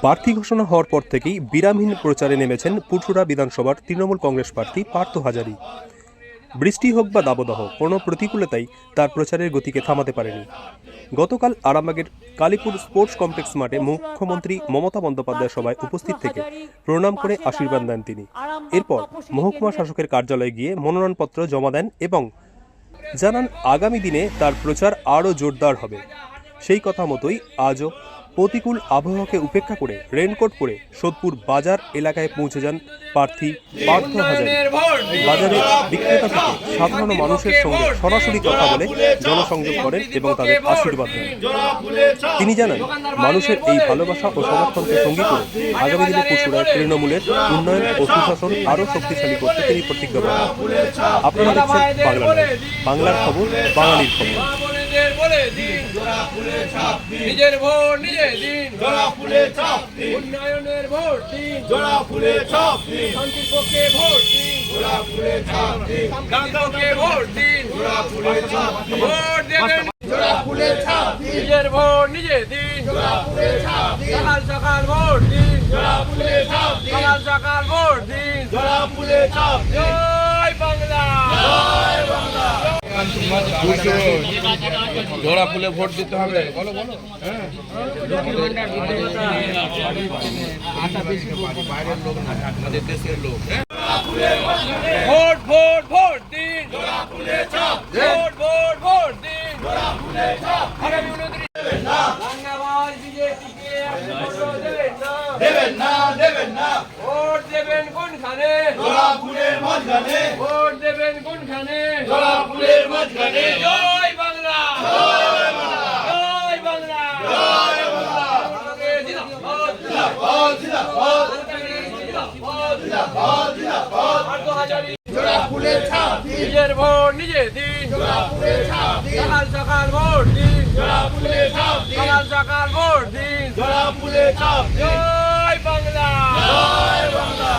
প্রার্থী ঘোষণা হওয়ার পর থেকেই বিরামহীন প্রচারে নেমেছেন পুরসুরা বিধানসভার তৃণমূল কংগ্রেস প্রার্থী পার্থ হাজারি। বৃষ্টি হোক বা দাবদাহ, কোনো প্রতিকূলতাই তার প্রচারের গতিকে থামাতে পারেনি। গতকাল আরামবাগের কালীপুর স্পোর্টস কমপ্লেক্স মাঠে মুখ্যমন্ত্রী মমতা বন্দ্যোপাধ্যায় সভায় উপস্থিত থেকে প্রণাম করে আশীর্বাদ দেন তিনি। এরপর মহকুমা শাসকের কার্যালয়ে গিয়ে মনোনয়নপত্র জমা দেন এবং জানান আগামী দিনে তার প্রচার আরও জোরদার হবে। সেই কথা মতোই আজও প্রতিকূল আবহাওয়াকে উপেক্ষা করে রেনকোট পরে সোদপুর বাজার এলাকায় পৌঁছে যান প্রার্থী পার্থ হাজারি। বাজারে বিক্রেতা থেকে সাধারণ মানুষের সঙ্গে সরাসরি কথা বলে জনসংযোগ করেন এবং তাদের আশীর্বাদ দেন। তিনি জানান, মানুষের এই ভালোবাসা ও সমর্থনকে সঙ্গী করে আগামী দিনে পুরসুরায় তৃণমূলের উন্নয়ন ও সুশাসন আরও শক্তিশালী করতে তিনি প্রতিজ্ঞাবদ্ধ। আপনারা দেখছেন বাংলার খবর, বাঙালির খবর। নিজের ভোট নিজে দিন, জোড়া ফুলে চাপ দিন। উন্নয়নের ভোট দিন, জোড়া ফুলে চাপ দিন। শান্তির পক্ষে ভোট দিন, জোড়া ফুলে চাপ দিন। শান্তির পক্ষে ভোট দিন, জোড়া ফুলে চাপ দিন। ভোট দেবেন, জোড়া ফুলে চাপ দিন। নিজের ভোট নিজে দিন, জোড়া ফুলে চাপ দিন। সকাল সকাল ভোট দিন, জোড়া ফুলে চাপ দিন। সকাল সকাল ভোট দিন, জোড়া ফুলে চাপ দিন। জয় বাংলা, জয় বাংলা। জোড়া ফুলে ভোট দিতে হবে। বলো বলো। বাইরের লোক না, আমাদের দেশের লোক। ভোট ভোট ভোট দিন, জোড়া ফুলে চাপ দিন। ভোট ভোট ভোট দিন, জোড়া ফুলে চাপ দিন। আগামী 29 বাংলাবাজ বিজেপিকে দেবেন না, দেবেন না। ভোট দেবেন কোনখানে? জোড়া ফুলের মাঝখানে। ভোট দেবেন কোনখানে? জোড়া ফুলের মাঝখানে। জয় বাংলা, জয় বাংলা, জয় বাংলা, জয় বাংলা। জিন্দাবাদ, জিন্দাবাদ, জিন্দাবাদ, জিন্দাবাদ, জিন্দাবাদ। পার্থ হাজারি, জোড়া ফুলে ছাপ দিন। নিজের ভোট নিজে দিন, জোড়া ফুলে ছাপ দিন। সকাল সকাল ভোট দিন, জোড়া ফুলে ছাপ দিন। সকাল সকাল ভোট দিন, জোড়া ফুলে ছাপ দিন। জয় বাংলা, জয় বাংলা।